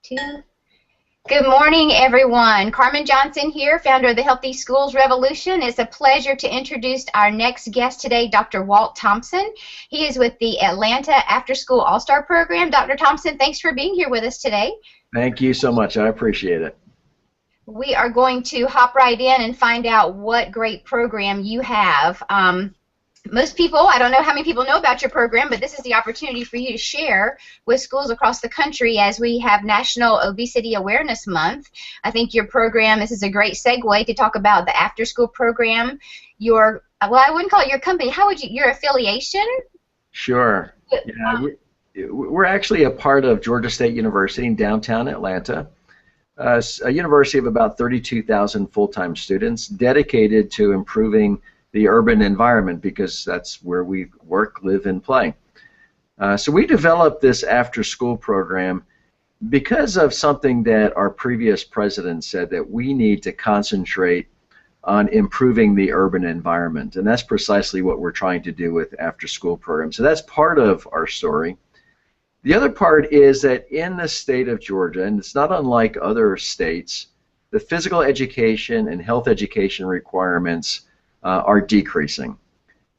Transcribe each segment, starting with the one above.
Two. Good morning, everyone. Carmen Johnson here, founder of the Healthy Schools Revolution. It's a pleasure to introduce our next guest today, Dr. Walt Thompson. He is with the Atlanta After School All-Star Program. Dr. Thompson, thanks for being here with us today. Thank you so much. I appreciate it. We are going to hop right in and find out what great program you have. Most people, I don't know how many people know about your program, but this is the opportunity for you to share with schools across the country as we have National Obesity Awareness Month. I think your program, this is a great segue to talk about the after-school program. Your, well, I wouldn't call it your company. How would you, your affiliation? Sure. Yeah, we're actually a part of Georgia State University in downtown Atlanta, a university of about 32,000 full-time students dedicated to improving the urban environment, because that's where we work, live, and play. So we developed this after-school program because of something that our previous president said, that we need to concentrate on improving the urban environment, and that's precisely what we're trying to do with after-school programs. So that's part of our story. The other part is that in the state of Georgia, and it's not unlike other states, the physical education and health education requirements are decreasing.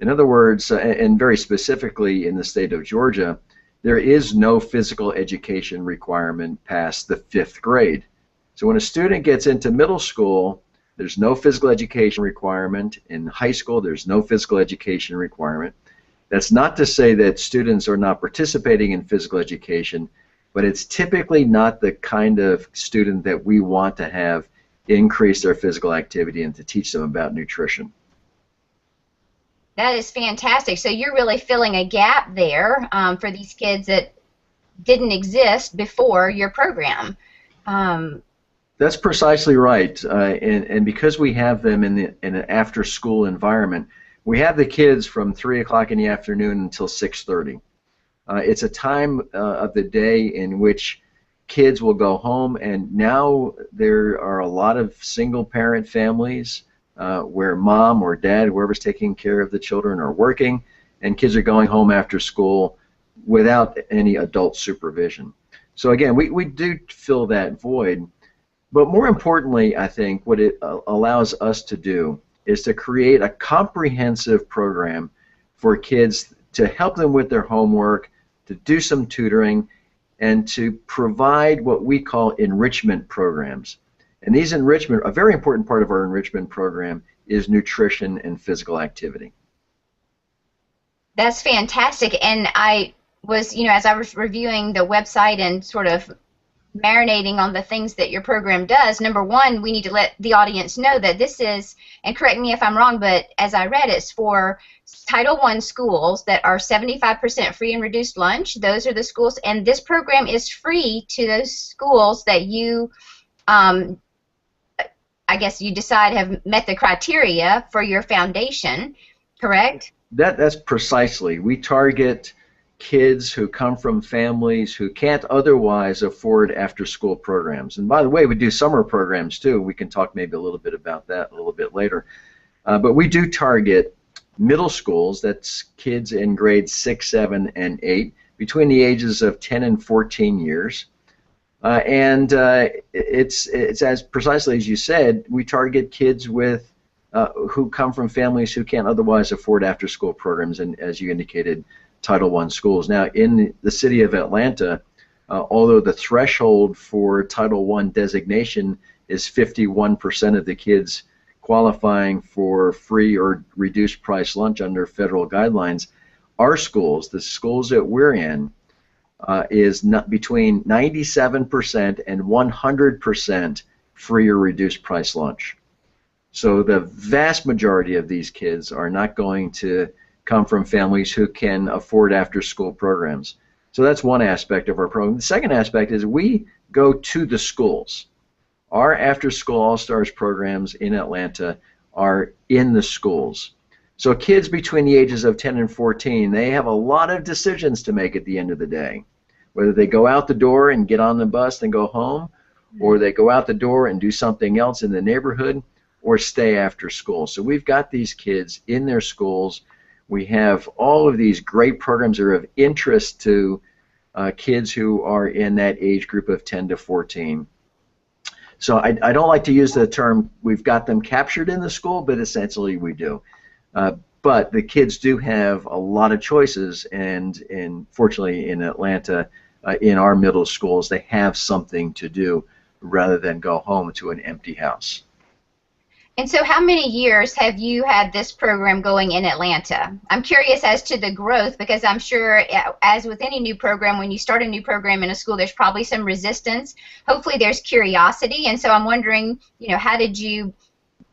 In other words, and very specifically in the state of Georgia, there is no physical education requirement past the 5th grade. So when a student gets into middle school, there's no physical education requirement. In high school, there's no physical education requirement. That's not to say that students are not participating in physical education, but it's typically not the kind of student that we want to have increase their physical activity and to teach them about nutrition. That is fantastic. So you're really filling a gap there for these kids that didn't exist before your program. That's precisely right. And because we have them in an after-school environment, we have the kids from 3 o'clock in the afternoon until 6:30. It's a time of the day in which kids will go home, and now there are a lot of single-parent families where mom or dad, whoever's taking care of the children, are working, and kids are going home after school without any adult supervision. So again, we do fill that void, but more importantly, I think what it allows us to do is to create a comprehensive program for kids to help them with their homework, to do some tutoring, and to provide what we call enrichment programs. And these enrichment, a very important part of our enrichment program is nutrition and physical activity. That's fantastic. And I was, as I was reviewing the website and sort of marinating on the things that your program does, number one, we need to let the audience know that this is, and correct me if I'm wrong, but as I read, it's for Title I schools that are 75% free and reduced lunch. Those are the schools, and this program is free to those schools that you I guess you decide have met the criteria for your foundation, correct? That's precisely. We target kids who come from families who can't otherwise afford after-school programs. And by the way, we do summer programs too. We can talk maybe a little bit about that a little bit later. But we do target middle schools, that's kids in grades 6, 7, and 8, between the ages of 10 and 14 years. It's as precisely as you said, we target kids with who come from families who can't otherwise afford after-school programs, and as you indicated, Title I schools. Now, in the city of Atlanta, although the threshold for Title I designation is 51% of the kids qualifying for free or reduced price lunch under federal guidelines, our schools, the schools that we're in, is not between 97% and 100% free or reduced price lunch. So the vast majority of these kids are not going to come from families who can afford after-school programs. So that's one aspect of our program. The second aspect is we go to the schools. Our after-school All-Stars programs in Atlanta are in the schools. So kids between the ages of 10 and 14, they have a lot of decisions to make at the end of the day. Whether they go out the door and get on the bus and go home, or they go out the door and do something else in the neighborhood, or stay after school. So we've got these kids in their schools. We have all of these great programs that are of interest to kids who are in that age group of 10 to 14. So I don't like to use the term we've got them captured in the school, but essentially we do. But the kids do have a lot of choices, and fortunately in Atlanta, in our middle schools, they have something to do rather than go home to an empty house. And so how many years have you had this program going in Atlanta? I'm curious as to the growth, because I'm sure, as with any new program, when you start a new program in a school, there's probably some resistance. Hopefully there's curiosity. And so I'm wondering, how did you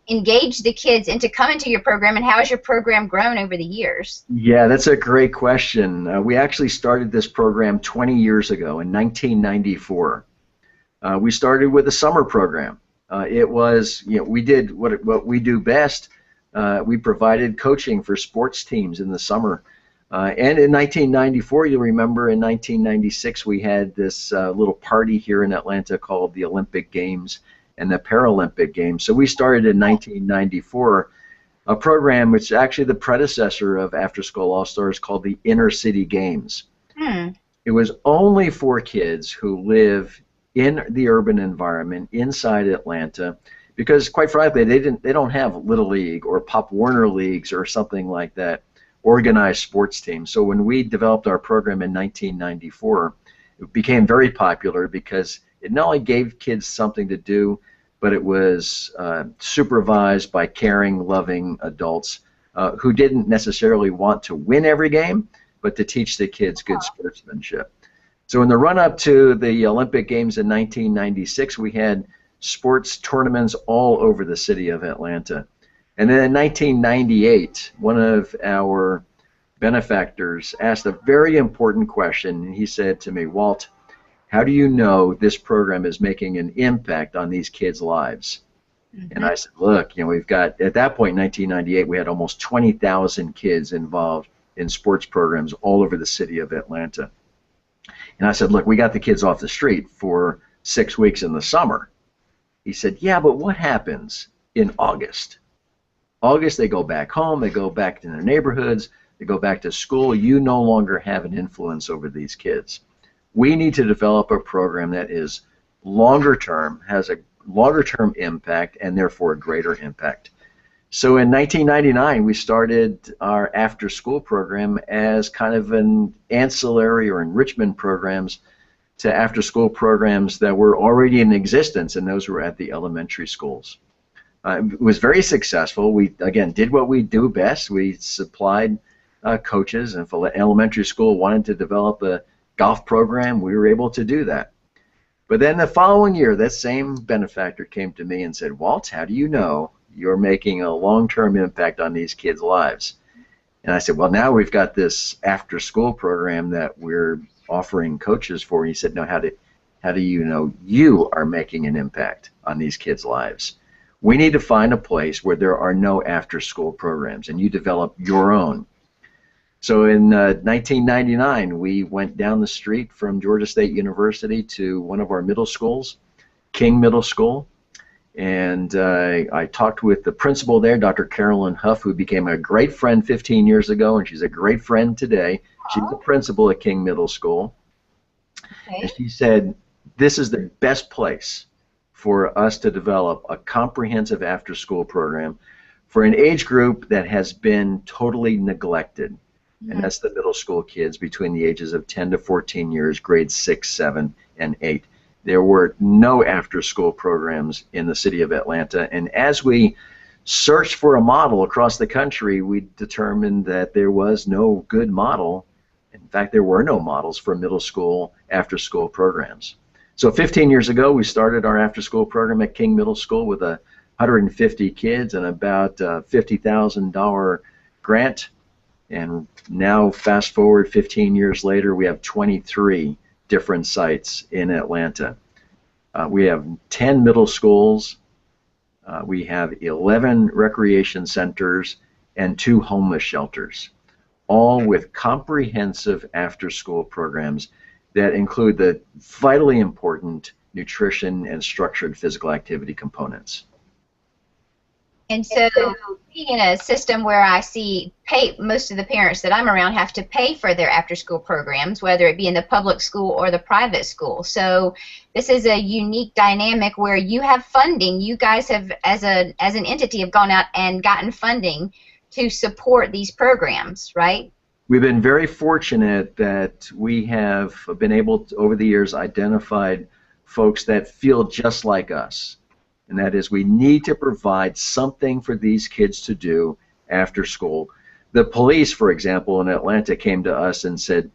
engage the kids into coming to your program, and how has your program grown over the years? Yeah, that's a great question. We actually started this program 20 years ago in 1994. We started with a summer program. It was, we did what we do best. We provided coaching for sports teams in the summer. And in 1994, you'll remember, in 1996, we had this little party here in Atlanta called the Olympic Games and the Paralympic Games. So we started in 1994 a program which is actually the predecessor of After School All-Stars, called the Inner City Games. It was only for kids who live in the urban environment inside Atlanta, because quite frankly they don't have Little League or Pop Warner leagues or something like that, organized sports teams. So when we developed our program in 1994, it became very popular because it not only gave kids something to do, but it was supervised by caring, loving adults who didn't necessarily want to win every game, but to teach the kids good sportsmanship. So in the run-up to the Olympic Games in 1996, we had sports tournaments all over the city of Atlanta. And then in 1998, one of our benefactors asked a very important question, and he said to me, "Walt, how do you know this program is making an impact on these kids' lives?" And I said, "Look, we've got," at that point in 1998, we had almost 20,000 kids involved in sports programs all over the city of Atlanta. And I said, "Look, we got the kids off the street for 6 weeks in the summer." He said, "Yeah, but what happens in August? August, they go back home, they go back to their neighborhoods, they go back to school. You no longer have an influence over these kids. We need to develop a program that is longer term, has a longer term impact, and therefore a greater impact." So in 1999, we started our after-school program as kind of an ancillary or enrichment programs to after-school programs that were already in existence, and those were at the elementary schools. It was very successful. We, again, did what we do best. We supplied coaches, and if an elementary school wanted to develop a golf program, we were able to do that. But then the following year, that same benefactor came to me and said, "Walt, how do you know you're making a long-term impact on these kids' lives?" And I said, "Well, now we've got this after-school program that we're offering coaches for." And he said, "No, how do you know you are making an impact on these kids' lives? We need to find a place where there are no after-school programs, and you develop your own." So in 1999, we went down the street from Georgia State University to one of our middle schools, King Middle School, and I talked with the principal there, Dr. Carolyn Huff, who became a great friend 15 years ago, and she's a great friend today. She's the principal at King Middle School. Okay. And she said, "This is the best place for us to develop a comprehensive after-school program for an age group that has been totally neglected." And that's the middle school kids between the ages of 10 to 14 years, grades 6, 7, and 8. There were no after-school programs in the city of Atlanta, and as we searched for a model across the country, we determined that there was no good model. In fact, there were no models for middle school after-school programs. So 15 years ago, we started our after-school program at King Middle School with 150 kids and about a $50,000 grant. And now, fast forward 15 years later, we have 23 different sites in Atlanta. We have 10 middle schools. We have 11 recreation centers and 2 homeless shelters, all with comprehensive after-school programs that include the vitally important nutrition and structured physical activity components. And so being in a system where I see most of the parents that I'm around have to pay for their after-school programs, whether it be in the public school or the private school. So this is a unique dynamic where you have funding. You guys have, as an entity, have gone out and gotten funding to support these programs, right? We've been very fortunate that we have been able to, over the years, identified folks that feel just like us. And that is, we need to provide something for these kids to do after school. The police, for example, in Atlanta came to us and said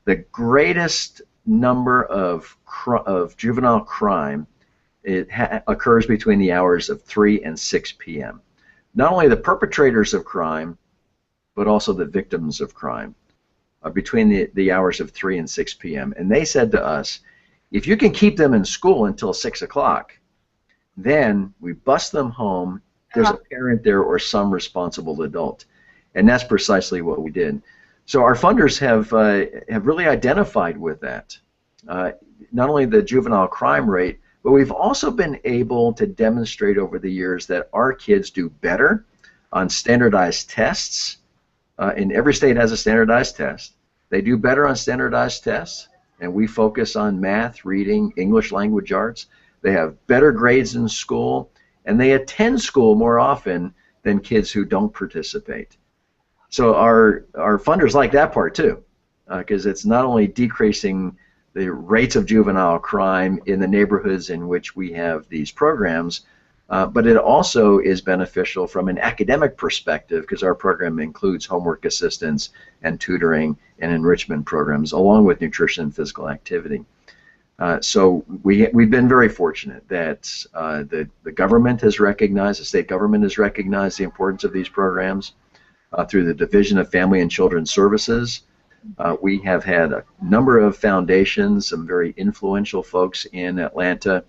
the greatest number of juvenile crime occurs between the hours of 3 and 6 p.m. Not only the perpetrators of crime, but also the victims of crime between the hours of 3 and 6 p.m. And they said to us, if you can keep them in school until 6 o'clock, then we bus them home. There's a parent there or some responsible adult, and that's precisely what we did. So our funders have really identified with that, not only the juvenile crime rate, but we've also been able to demonstrate over the years that our kids do better on standardized tests. And every state has a standardized test. They do better on standardized tests, and we focus on math, reading, English language arts. They have better grades in school, and they attend school more often than kids who don't participate. So our funders like that part too, because it's not only decreasing the rates of juvenile crime in the neighborhoods in which we have these programs, but it also is beneficial from an academic perspective because our program includes homework assistance and tutoring and enrichment programs along with nutrition and physical activity. So we've been very fortunate that the government has recognized, the state government has recognized the importance of these programs through the Division of Family and Children's Services. We have had a number of foundations, some very influential folks in Atlanta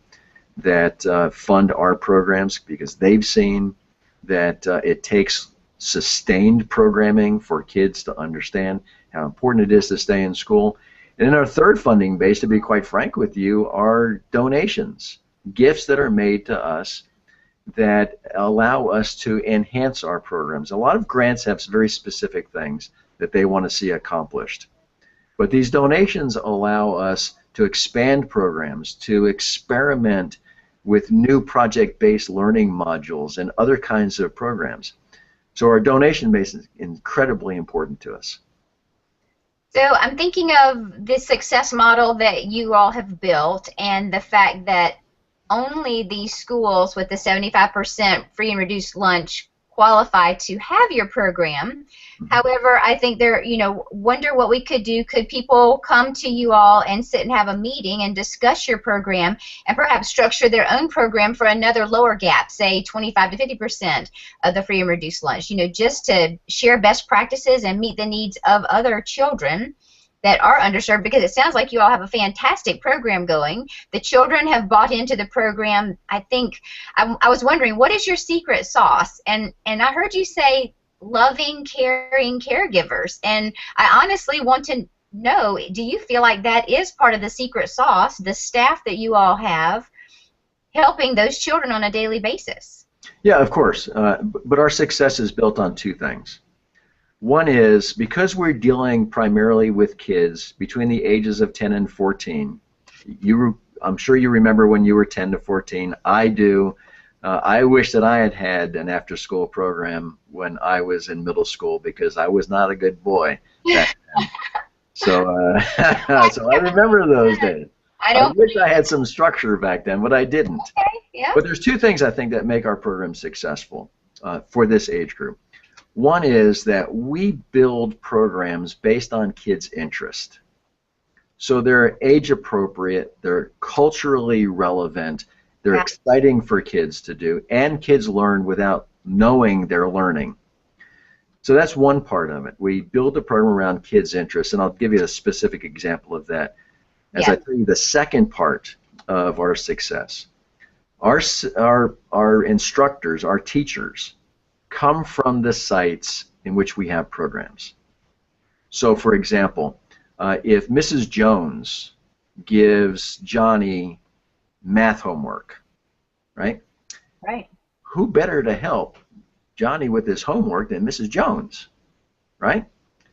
that fund our programs because they've seen that it takes sustained programming for kids to understand how important it is to stay in school. And then our third funding base, to be quite frank with you, are donations, gifts that are made to us that allow us to enhance our programs. A lot of grants have very specific things that they want to see accomplished. But these donations allow us to expand programs, to experiment with new project-based learning modules and other kinds of programs. So our donation base is incredibly important to us. So I'm thinking of this success model that you all have built and the fact that only these schools with the 75% free and reduced lunch qualify to have your program. However, I think wonder what we could do. Could people come to you all and sit and have a meeting and discuss your program and perhaps structure their own program for another lower gap, say 25 to 50% of the free and reduced lunch, just to share best practices and meet the needs of other children that are underserved, because it sounds like you all have a fantastic program going. The children have bought into the program. I think I was wondering, what is your secret sauce? And I heard you say loving, caring caregivers, and I honestly want to know, do you feel like that is part of the secret sauce, the staff that you all have helping those children on a daily basis? Yeah, of course, but our success is built on two things. One is, because we're dealing primarily with kids between the ages of 10 and 14, I'm sure you remember when you were 10 to 14. I do. I wish that I had had an after-school program when I was in middle school because I was not a good boy back then. So, so I remember those days. I wish I had some structure back then, but I didn't. Okay, yeah. But there's two things I think that make our program successful for this age group. One is that we build programs based on kids' interest. So they're age appropriate, they're culturally relevant, they're exciting for kids to do, and kids learn without knowing they're learning. So that's one part of it. We build the program around kids' interests, and I'll give you a specific example of that as I tell you the second part of our success. Our instructors, our teachers, come from the sites in which we have programs. So, for example, if Mrs. Jones gives Johnny math homework, right? Right. Who better to help Johnny with his homework than Mrs. Jones, right?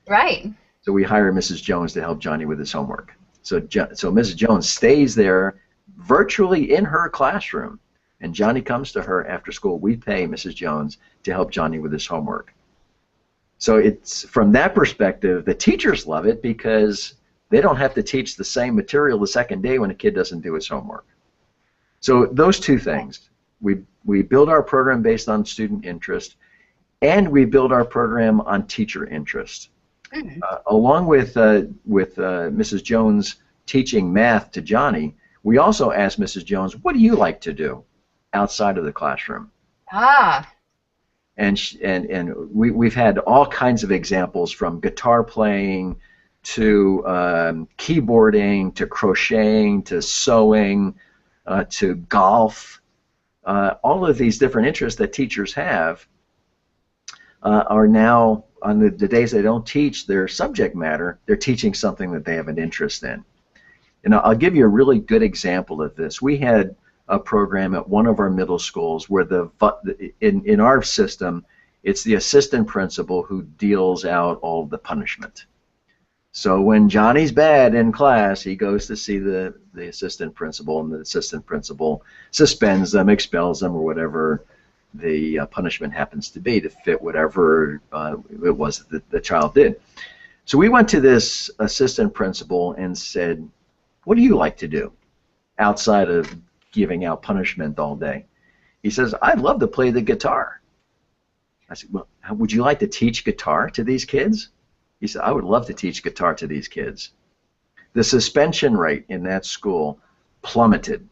Right. So we hire Mrs. Jones to help Johnny with his homework. So Mrs. Jones stays there virtually in her classroom, and Johnny comes to her after school. We pay Mrs. Jones to help Johnny with his homework. So it's from that perspective, the teachers love it because they don't have to teach the same material the second day when a kid doesn't do his homework. So those two things, we build our program based on student interest, and we build our program on teacher interest. Mm-hmm. Along with Mrs. Jones teaching math to Johnny, we also asked Mrs. Jones, what do you like to do outside of the classroom? Ah. And we've had all kinds of examples, from guitar playing to keyboarding to crocheting to sewing to golf. All of these different interests that teachers have are now, on the days they don't teach their subject matter, they're teaching something that they have an interest in. And I'll give you a really good example of this. We had a program at one of our middle schools where in our system, it's the assistant principal who deals out all the punishment. So when Johnny's bad in class, he goes to see the assistant principal, and the assistant principal suspends them, expels them, or whatever the punishment happens to be, to fit whatever it was that the child did. So we went to this assistant principal and said, what do you like to do outside of giving out punishment all day? He says, I'd love to play the guitar. I said, well, would you like to teach guitar to these kids? He said, I would love to teach guitar to these kids. The suspension rate in that school plummeted.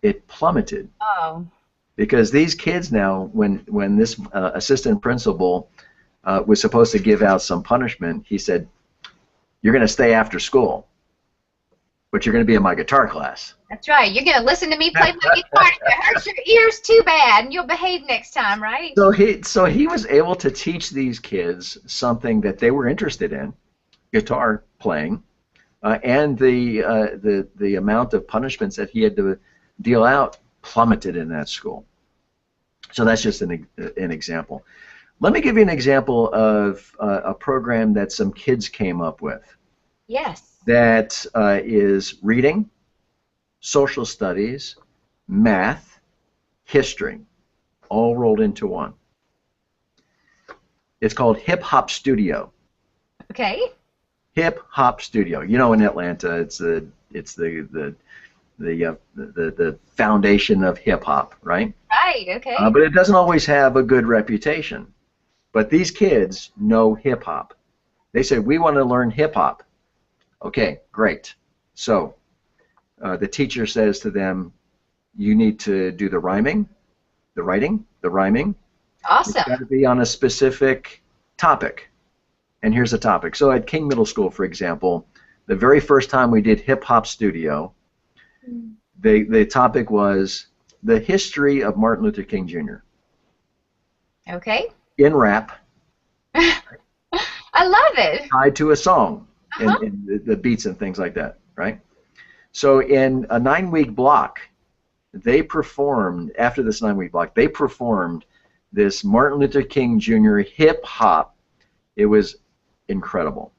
It plummeted. Oh. Because these kids now, when this assistant principal was supposed to give out some punishment, he said, you're going to stay after school, but you're going to be in my guitar class. That's right. You're going to listen to me play my guitar. If it hurts your ears, too bad, and you'll behave next time, right? So he was able to teach these kids something that they were interested in, guitar playing, and the amount of punishments that he had to deal out plummeted in that school. So that's just an example. Let me give you an example of a program that some kids came up with. Yes. That is reading, social studies, math, history, all rolled into one. It's called Hip Hop Studio. Okay. Hip Hop Studio. You know, in Atlanta, it's the foundation of hip hop, right? Right. Okay. But it doesn't always have a good reputation. But these kids know hip hop. They say, we want to learn hip hop. Okay, great. So the teacher says to them, you need to do the rhyming, the writing, the rhyming. Awesome. It's got to be on a specific topic. And here's the topic. So at King Middle School, for example, the very first time we did Hip Hop Studio, the topic was the history of Martin Luther King Jr. Okay. In rap. I love it. Tied to a song. And the beats and things like that, right? So in a 9-week block, they performed, after this 9-week block, they performed this Martin Luther King Jr. hip hop. It was incredible.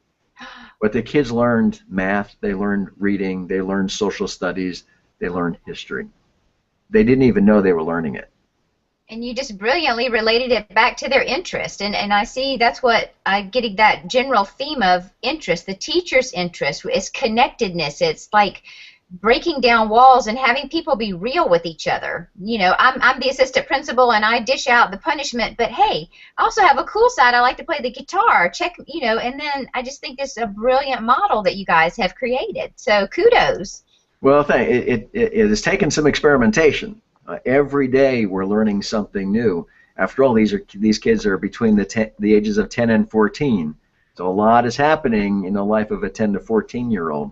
But the kids learned math, they learned reading, they learned social studies, they learned history. They didn't even know they were learning it. And you just brilliantly related it back to their interest. And I see that's what I'm getting, that general theme of interest. The teacher's interest is connectedness. It's like breaking down walls and having people be real with each other. You know, I'm the assistant principal and I dish out the punishment, but hey, I also have a cool side. I like to play the guitar. Check, you know, and then I just think it's a brilliant model that you guys have created. So kudos. Well, it has taken some experimentation. Every day we're learning something new. After all, these kids are between the ages of 10 and 14. So a lot is happening in the life of a 10 to 14-year-old.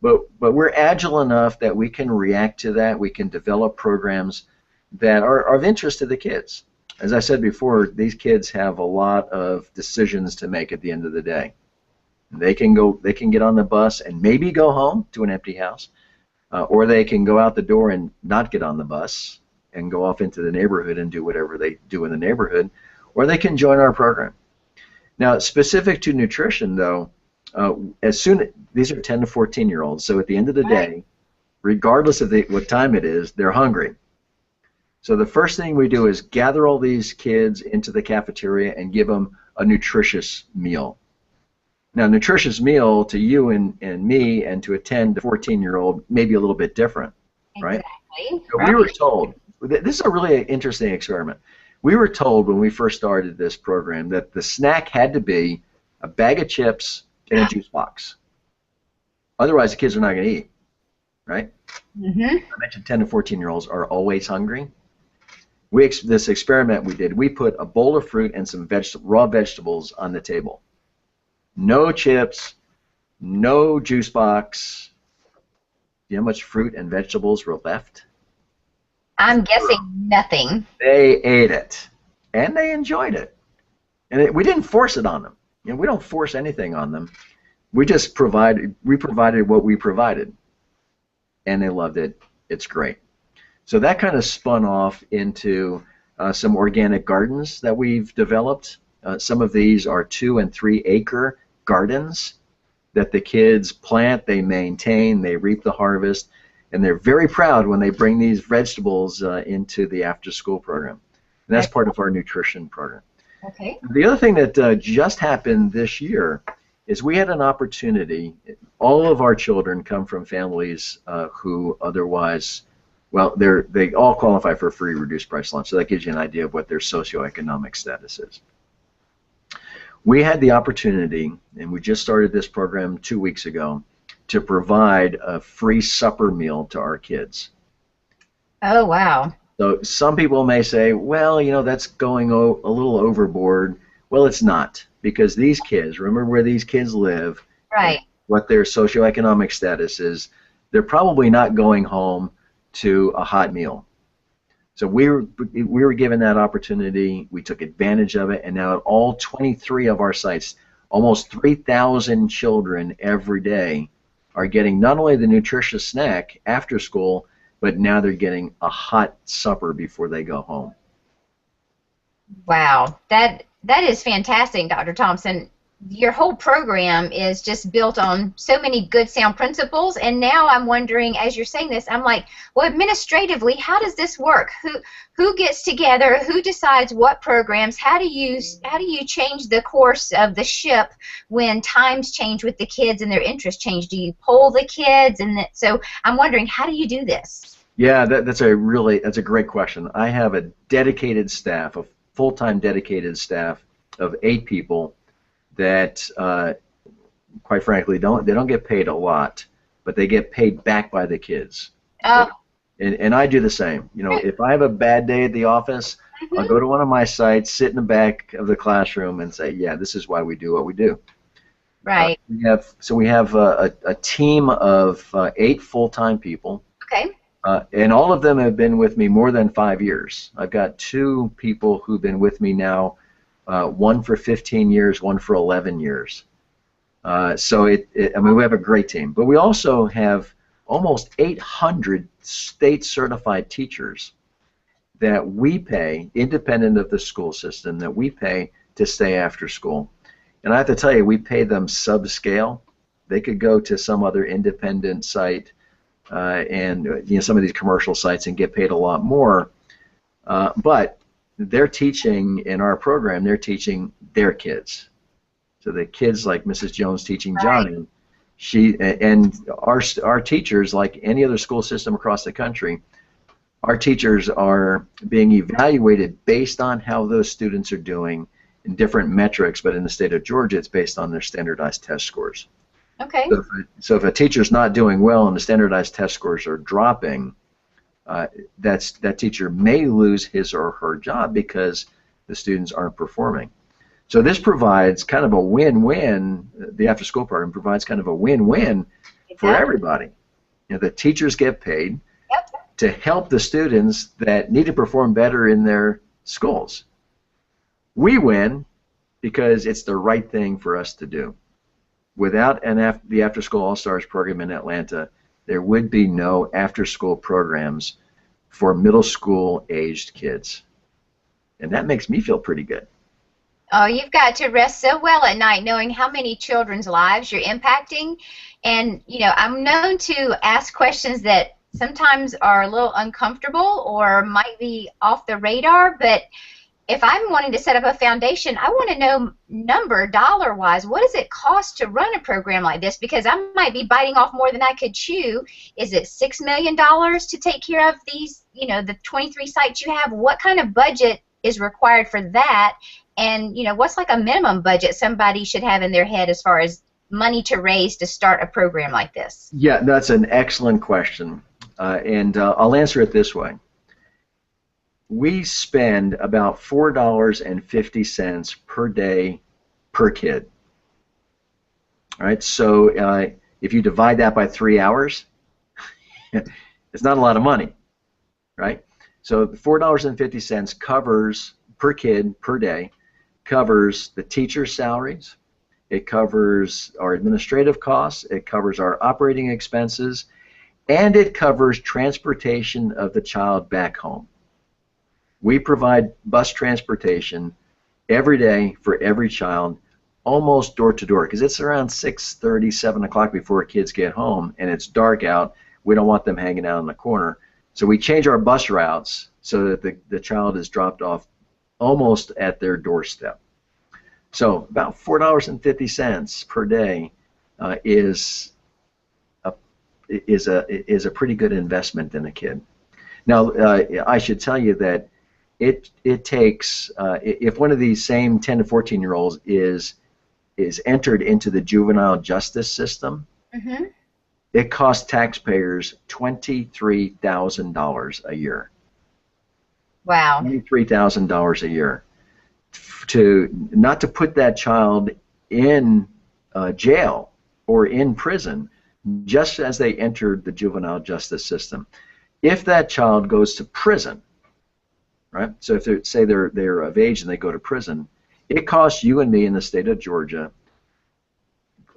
But we're agile enough that we can react to that. We can develop programs that are of interest to the kids. As I said before, these kids have a lot of decisions to make at the end of the day. They can get on the bus and maybe go home to an empty house. Or they can go out the door and not get on the bus and go off into the neighborhood and do whatever they do in the neighborhood, or they can join our program. Now, specific to nutrition, though, these are 10 to 14-year-olds, so at the end of the day, regardless of what time it is, they're hungry. So the first thing we do is gather all these kids into the cafeteria and give them a nutritious meal. Now, nutritious meal to you and me and to a 10 to 14-year-old may be a little bit different, right? Exactly. So we were told, this is a really interesting experiment. We were told when we first started this program that the snack had to be a bag of chips and a juice box. Otherwise, the kids are not going to eat, right? I mentioned 10 to 14-year-olds are always hungry. This experiment we did, we put a bowl of fruit and some raw vegetables on the table. No chips, no juice box. Do you know how much fruit and vegetables were left? I'm guessing nothing. They ate it, and they enjoyed it. And we didn't force it on them. You know, we don't force anything on them. We just provided what we provided, and they loved it. It's great. So that kind of spun off into some organic gardens that we've developed. Some of these are 2- and 3-acre gardens that the kids plant, they maintain, they reap the harvest, and they're very proud when they bring these vegetables into the after-school program. And that's part of our nutrition program. Okay. The other thing that just happened this year is we had an opportunity. All of our children come from families who otherwise, well, they all qualify for a free reduced price lunch, so that gives you an idea of what their socioeconomic status is. We had the opportunity, and we just started this program 2 weeks ago, to provide a free supper meal to our kids. Oh, wow. So some people may say, well, you know, that's going a little overboard. Well, it's not, because these kids, remember where these kids live, right, what their socioeconomic status is, they're probably not going home to a hot meal. So we were given that opportunity, we took advantage of it, and now at all 23 of our sites, almost 3,000 children every day are getting not only the nutritious snack after school, but now they're getting a hot supper before they go home. Wow, that is fantastic, Dr. Thompson. Your whole program is just built on so many good sound principles, and now I'm wondering, as you're saying this, I'm like, well, administratively, how does this work? Who gets together? Who decides what programs? How do you change the course of the ship when times change with the kids and their interests change? Do you poll the kids? And so I'm wondering, how do you do this? Yeah, that's a great question. I have a dedicated staff, a full-time dedicated staff of 8 people that, quite frankly, they don't get paid a lot, but they get paid back by the kids. Oh. And I do the same. You know, if I have a bad day at the office, I'll go to one of my sites, sit in the back of the classroom, and say, yeah, this is why we do what we do. Right. We have a team of 8 full-time people. Okay. And all of them have been with me more than 5 years. I've got 2 people who've been with me now, one for 15 years, one for 11 years. So I mean, we have a great team. But we also have almost 800 state-certified teachers that we pay, independent of the school system, that we pay to stay after school. And I have to tell you, we pay them subscale. They could go to some other independent site and some of these commercial sites and get paid a lot more. But they're teaching in our program, they're teaching their kids. So the kids like Mrs. Jones teaching Johnny, and our teachers, like any other school system across the country, our teachers are being evaluated based on how those students are doing in different metrics, but in the state of Georgia, it's based on their standardized test scores. Okay. So if a teacher's not doing well and the standardized test scores are dropping, that teacher may lose his or her job because the students aren't performing. So this provides kind of a win-win. The after-school program provides kind of a win-win for everybody. You know, the teachers get paid to help the students that need to perform better in their schools. We win because it's the right thing for us to do. Without the After School All-Stars program in Atlanta, there would be no after-school programs for middle school aged kids. And that makes me feel pretty good. Oh, you've got to rest so well at night knowing how many children's lives you're impacting. And, you know, I'm known to ask questions that sometimes are a little uncomfortable or might be off the radar, but if I'm wanting to set up a foundation, I want to know dollar-wise, what does it cost to run a program like this? Because I might be biting off more than I could chew. Is it $6 million to take care of these, you know, the 23 sites you have? What kind of budget is required for that? And, you know, what's like a minimum budget somebody should have in their head as far as money to raise to start a program like this? Yeah, that's an excellent question. And I'll answer it this way. We spend about $4.50 per day per kid. All right, so if you divide that by 3 hours, it's not a lot of money, right? So $4.50 covers per kid per day, covers the teacher's salaries, it covers our administrative costs, it covers our operating expenses, and it covers transportation of the child back home. We provide bus transportation every day for every child, almost door to door, because it's around 6:30, 7 o'clock before kids get home, and it's dark out. We don't want them hanging out in the corner. So we change our bus routes so that the child is dropped off almost at their doorstep. So about $4.50 per day is a pretty good investment in a kid. Now, I should tell you that it takes, if one of these same 10 to 14-year-olds is entered into the juvenile justice system, Mm-hmm. it costs taxpayers $23,000 a year. Wow. $23,000 a year. Not to put that child in jail or in prison just as they entered the juvenile justice system. If that child goes to prison, right? So if they're of age and they go to prison, it costs you and me in the state of Georgia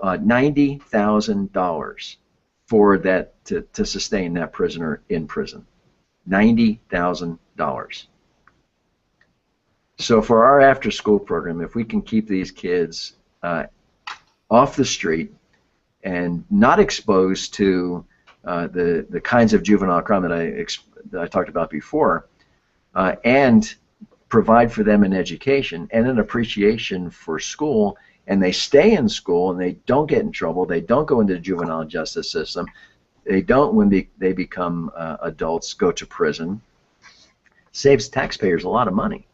$90,000 for that to sustain that prisoner in prison. $90,000. So for our after-school program, if we can keep these kids off the street and not exposed to the kinds of juvenile crime that I talked about before, and provide for them an education and an appreciation for school, and they stay in school and they don't get in trouble, they don't go into the juvenile justice system, they don't, when they become adults, go to prison, saves taxpayers a lot of money.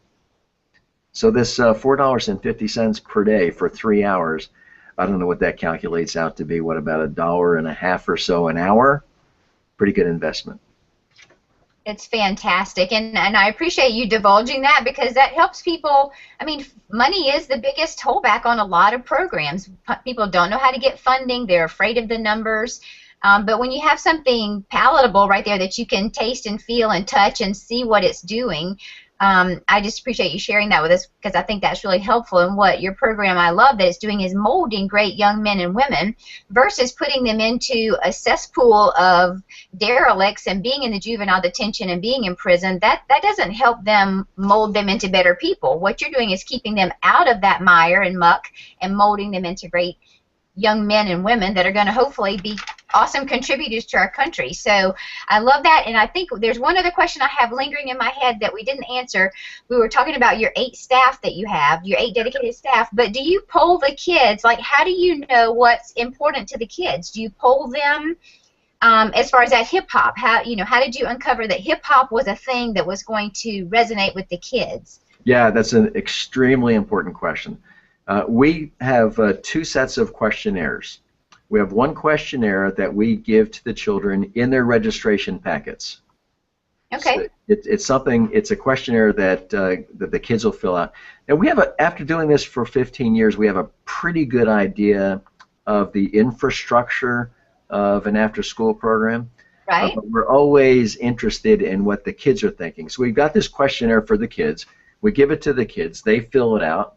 So this $4.50 per day for 3 hours, I don't know what that calculates out to be, what, about $1.50 or so an hour? Pretty good investment. It's fantastic, and I appreciate you divulging that, because that helps people. I mean, money is the biggest holdback on a lot of programs. People don't know how to get funding. They're afraid of the numbers. But when you have something palatable right there that you can taste and feel and touch and see what it's doing, I just appreciate you sharing that with us, because I think that's really helpful. And what your program, I love that it's doing, is molding great young men and women versus putting them into a cesspool of derelicts and being in the juvenile detention and being in prison. That doesn't help them mold them into better people. What you're doing is keeping them out of that mire and muck and molding them into great young men and women that are going to hopefully be awesome contributors to our country. So I love that, and I think there's one other question I have lingering in my head that we didn't answer. We were talking about your 8 staff that you have, your 8 dedicated staff, but do you poll the kids? Like, how do you know what's important to the kids? Do you poll them as far as that hip-hop? How did you uncover that hip-hop was a thing that was going to resonate with the kids? Yeah, that's an extremely important question. We have 2 sets of questionnaires. We have one questionnaire that we give to the children in their registration packets. Okay. So it's a questionnaire that the kids will fill out. And we have after doing this for 15 years, we have a pretty good idea of the infrastructure of an after-school program. Right. But we're always interested in what the kids are thinking. So we've got this questionnaire for the kids. We give it to the kids. They fill it out.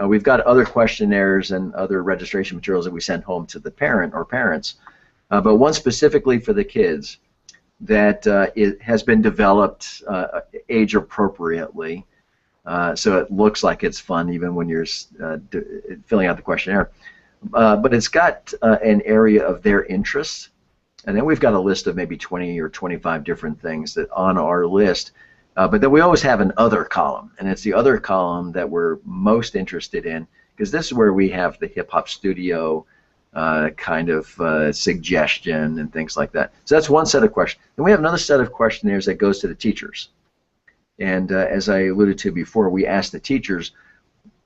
We've got other questionnaires and other registration materials that we send home to the parent or parents, but one specifically for the kids. that it has been developed age appropriately, so it looks like it's fun even when you're filling out the questionnaire. But it's got an area of their interest, and then we've got a list of maybe 20 or 25 different things that on our list. But then we always have an other column, and it's the other column that we're most interested in, because this is where we have the hip hop studio kind of suggestion and things like that. So that's one set of questions. Then we have another set of questionnaires that goes to the teachers. And as I alluded to before, we ask the teachers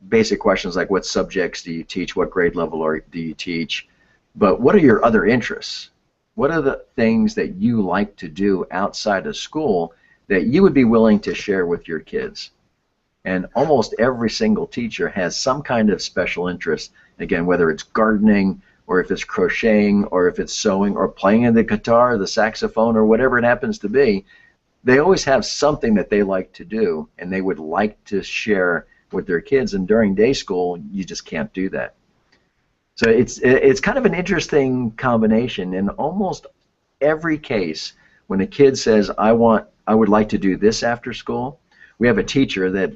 basic questions like, what subjects do you teach? What grade level do you teach? But what are your other interests? What are the things that you like to do outside of school that you would be willing to share with your kids? And almost every single teacher has some kind of special interest. Again, whether it's gardening, or if it's crocheting, or if it's sewing, or playing the guitar, the saxophone, or whatever it happens to be, they always have something that they like to do, and they would like to share with their kids. And during day school, you just can't do that. So it's kind of an interesting combination. In almost every case, when a kid says, I would like to do this after school, we have a teacher that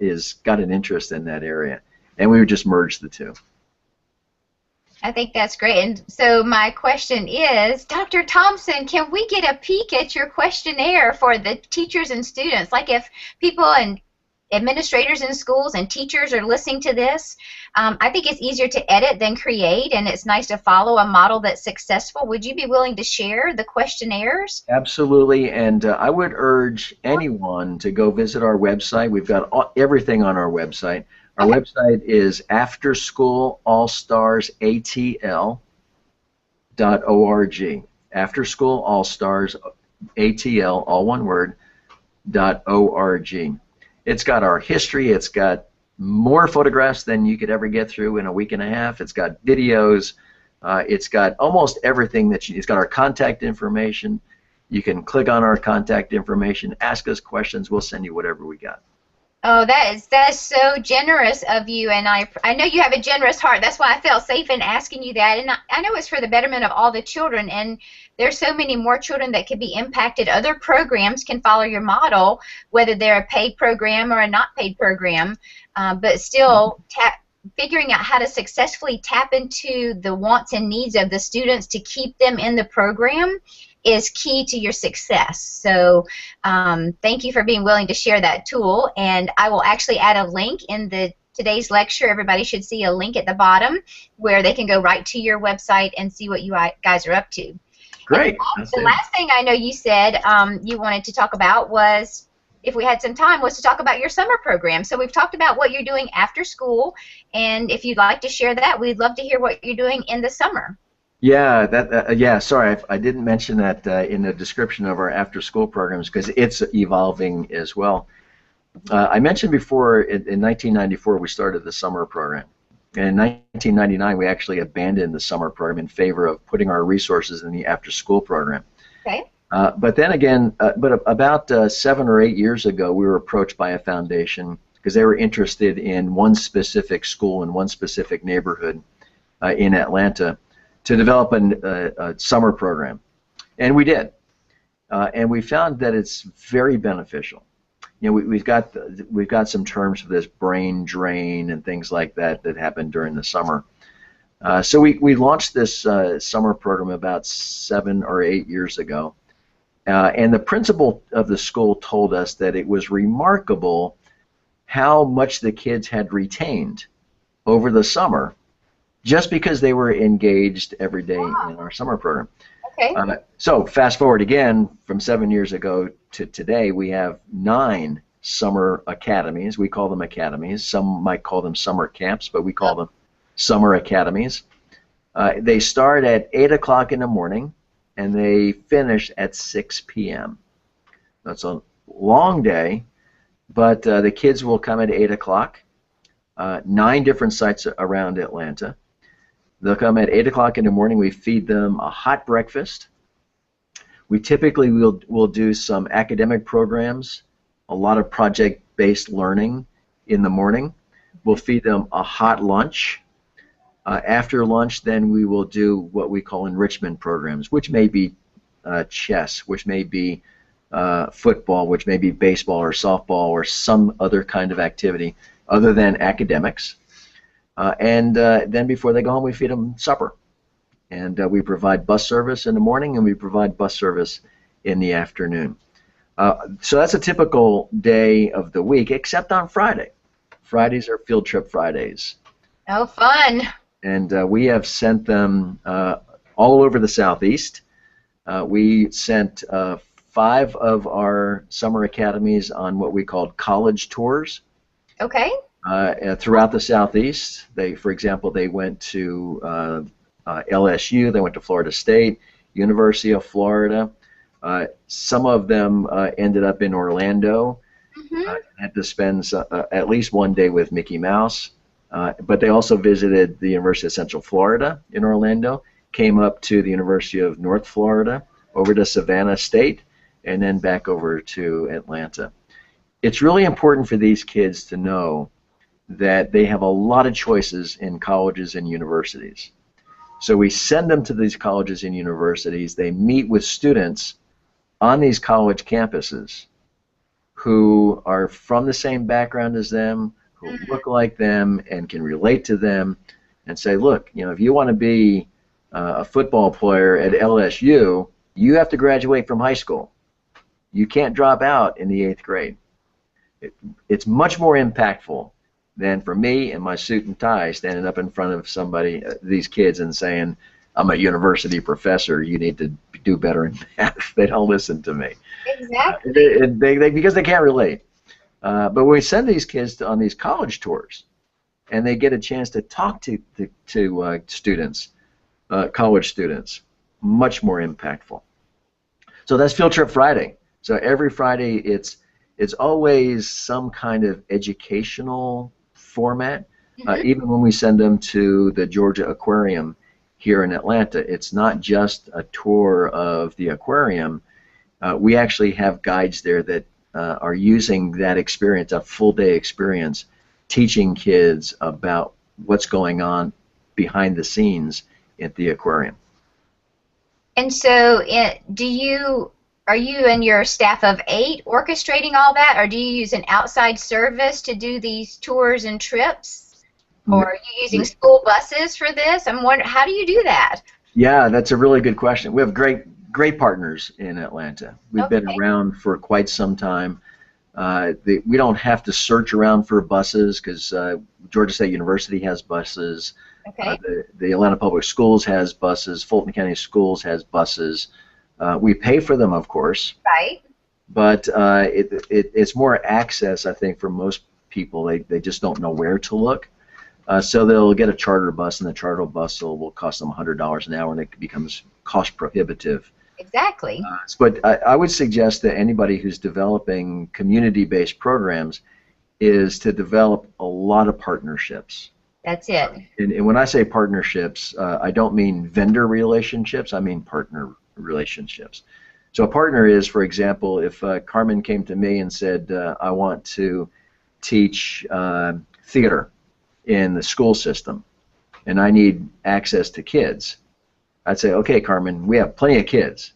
is got an interest in that area, and we would just merge the two. I think that's great. And so my question is, Dr. Thompson, can we get a peek at your questionnaire for the teachers and students? Like if people and administrators in schools and teachers are listening to this, I think it's easier to edit than create, and it's nice to follow a model that's successful. Would you be willing to share the questionnaires? Absolutely, and I would urge anyone to go visit our website. We've got everything on our website. Our website is afterschoolallstarsatl.org. Afterschoolallstarsatl, all one word, .org. It's got our history. It's got more photographs than you could ever get through in a week and a half. It's got videos. It's got almost everything that it's got our contact information. You can click on our contact information, ask us questions. We'll send you whatever we got. Oh, that is so generous of you, and I know you have a generous heart. That's why I felt safe in asking you that, and I know it's for the betterment of all the children, and there's so many more children that could be impacted. Other programs can follow your model, whether they're a paid program or a not paid program, but still figuring out how to successfully tap into the wants and needs of the students to keep them in the program is key to your success. So thank you for being willing to share that tool, and I will actually add a link in today's lecture. Everybody should see a link at the bottom where they can go right to your website and see what you guys are up to. Great. The last thing I know you said you wanted to talk about was, if we had some time, was to talk about your summer program. So we've talked about what you're doing after school, and if you'd like to share that, we'd love to hear what you're doing in the summer. Yeah, sorry, I didn't mention that in the description of our after-school programs, because it's evolving as well. I mentioned before, in 1994, we started the summer program. And in 1999, we actually abandoned the summer program in favor of putting our resources in the after-school program. Okay. But then again, about 7 or 8 years ago, we were approached by a foundation because they were interested in one specific school in one specific neighborhood in Atlanta to develop a summer program, and we did, and we found that it's very beneficial. You know, we've got some terms for this, brain drain and things like that happen during the summer. So we launched this summer program about 7 or 8 years ago, and the principal of the school told us that it was remarkable how much the kids had retained over the summer, just because they were engaged every day in our summer program. Okay. So fast forward again, from 7 years ago to today, we have 9 summer academies. We call them academies. Some might call them summer camps, but we call them summer academies. They start at 8 o'clock in the morning, and they finish at 6 p.m. That's a long day, but the kids will come at 8 o'clock, 9 different sites around Atlanta. They'll come at 8 o'clock in the morning. We feed them a hot breakfast. We typically will do some academic programs, a lot of project-based learning in the morning. We'll feed them a hot lunch. After lunch, then we will do what we call enrichment programs, which may be chess, which may be football, which may be baseball or softball or some other kind of activity other than academics. And then before they go home, we feed them supper. And we provide bus service in the morning, and we provide bus service in the afternoon. So that's a typical day of the week, except on Friday. Fridays are field trip Fridays. Oh, fun. And we have sent them all over the Southeast. We sent 5 of our summer academies on what we called college tours. Okay. Throughout the Southeast. For example, they went to LSU, they went to Florida State, University of Florida. Some of them ended up in Orlando. Had to spend at least one day with Mickey Mouse. But they also visited the University of Central Florida in Orlando, came up to the University of North Florida, over to Savannah State, and then back over to Atlanta. It's really important for these kids to know that they have a lot of choices in colleges and universities. So we send them to these colleges and universities. They meet with students on these college campuses who are from the same background as them, who look like them and can relate to them, and say, look, if you want to be a football player at LSU, you have to graduate from high school. You can't drop out in the 8th grade. It's much more impactful than for me in my suit and tie standing up in front of somebody, these kids, and saying, I'm a university professor, you need to do better in math. They don't listen to me. Exactly. Because they can't relate. But when we send these kids on these college tours, and they get a chance to talk to students, college students, much more impactful. So that's Field Trip Friday. So every Friday it's always some kind of educational format. Even when we send them to the Georgia Aquarium here in Atlanta, it's not just a tour of the aquarium. We actually have guides there that are using that experience, a full-day experience, teaching kids about what's going on behind the scenes at the aquarium. And so are you and your staff of 8 orchestrating all that, or do you use an outside service to do these tours and trips? Or are you using school buses for this? I'm wondering, how do you do that? Yeah, that's a really good question. We have great partners in Atlanta. We've been around for quite some time. We don't have to search around for buses because Georgia State University has buses. The Atlanta Public Schools has buses. Fulton County Schools has buses. We pay for them, of course. Right. But it's more access, I think, for most people. They just don't know where to look. So they'll get a charter bus, and the charter bus will cost them $100 an hour, and it becomes cost prohibitive. Exactly. But I would suggest that anybody who's developing community-based programs is to develop a lot of partnerships. That's it. And when I say partnerships, I don't mean vendor relationships. I mean partner relationships. So a partner is, for example, if Carmen came to me and said, I want to teach theater in the school system, and I need access to kids, I'd say, okay, Carmen, we have plenty of kids.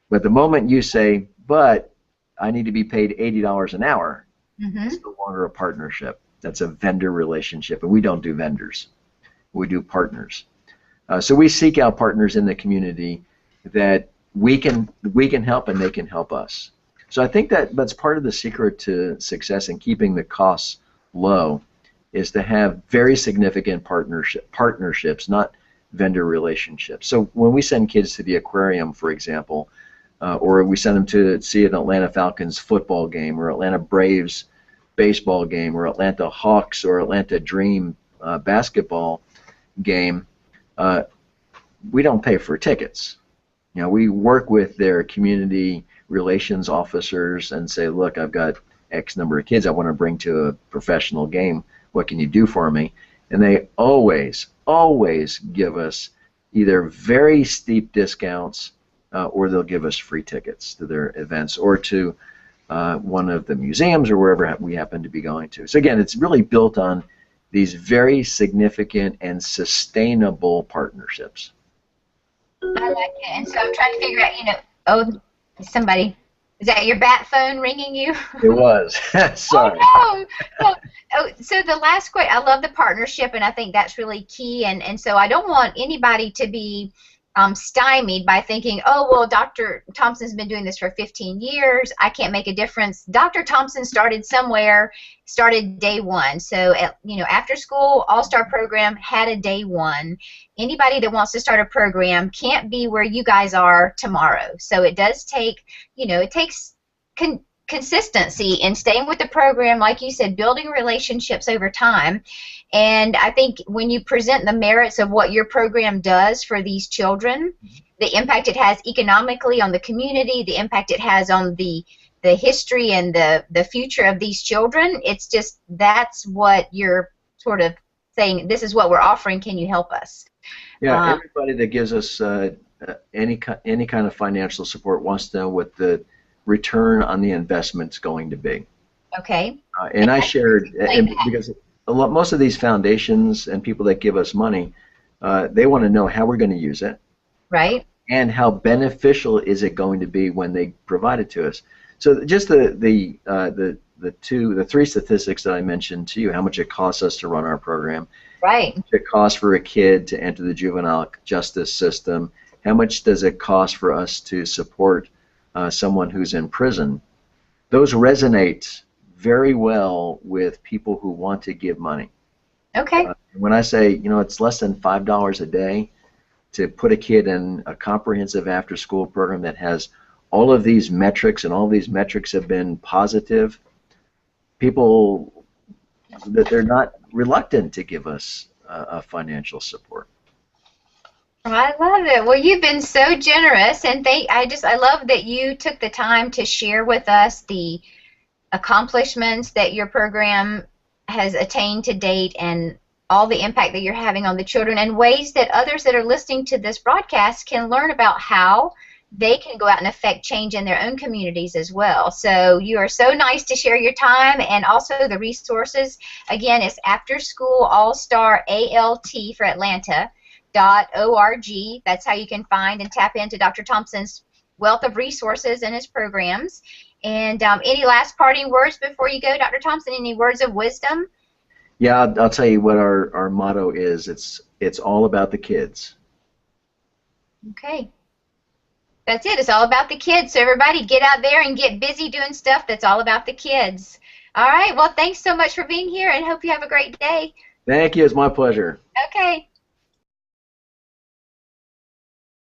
But the moment you say, but I need to be paid $80 an hour, it's no longer a partnership. That's a vendor relationship, and we don't do vendors. We do partners. So we seek out partners in the community that we can help, and they can help us. So I think that's part of the secret to success in keeping the costs low, is to have very significant partnerships, not vendor relationships. So when we send kids to the aquarium, for example, or we send them to see an Atlanta Falcons football game, or Atlanta Braves baseball game, or Atlanta Hawks or Atlanta Dream basketball game, we don't pay for tickets. We work with their community relations officers and say, look, I've got X number of kids I want to bring to a professional game. What can you do for me? And they always give us either very steep discounts or they'll give us free tickets to their events or to one of the museums or wherever we happen to be going to. So again, it's really built on these very significant and sustainable partnerships. I like it. And so I'm trying to figure out, Oh, somebody. Is that your bat phone ringing you? It was. Sorry. Oh, no. No. Oh, so the last question, I love the partnership, and I think that's really key. And so I don't want anybody to be stymied by thinking, oh, well, Dr. Thompson's been doing this for 15 years. I can't make a difference. Dr. Thompson started somewhere, started day one. So, after school all-star program had a day one. Anybody that wants to start a program can't be where you guys are tomorrow. So it does take, it takes consistency in staying with the program, like you said, building relationships over time. And I think when you present the merits of what your program does for these children, the impact it has economically on the community, the impact it has on the history and the future of these children, it's just, that's what you're sort of saying, this is what we're offering, can you help us? Yeah, everybody that gives us any kind of financial support wants to know what the return on the investment is going to be. Okay. And I shared, because most of these foundations and people that give us money, they want to know how we're going to use it. Right. And how beneficial is it going to be when they provide it to us. So just the three statistics that I mentioned to you, how much it costs us to run our program. Right. How much it costs for a kid to enter the juvenile justice system. How much does it cost for us to support someone who's in prison? Those resonate very well with people who want to give money. Okay. When I say, it's less than $5 a day to put a kid in a comprehensive after-school program that has all of these metrics, and all these metrics have been positive, people, that they're not reluctant to give us a financial support. I love it. Well, you've been so generous, and I love that you took the time to share with us the accomplishments that your program has attained to date, and all the impact that you're having on the children, and ways that others that are listening to this broadcast can learn about how they can go out and affect change in their own communities as well. So you are so nice to share your time, and also the resources. Again, it's After School All-Star ALT for Atlanta. .org. That's how you can find and tap into Dr. Thompson's wealth of resources and his programs. And any last parting words before you go, Dr. Thompson? Any words of wisdom? Yeah, I'll tell you what our motto is. It's all about the kids. Okay. That's it. It's all about the kids. So everybody get out there and get busy doing stuff that's all about the kids. All right. Well, thanks so much for being here, and hope you have a great day. Thank you. It's my pleasure. Okay.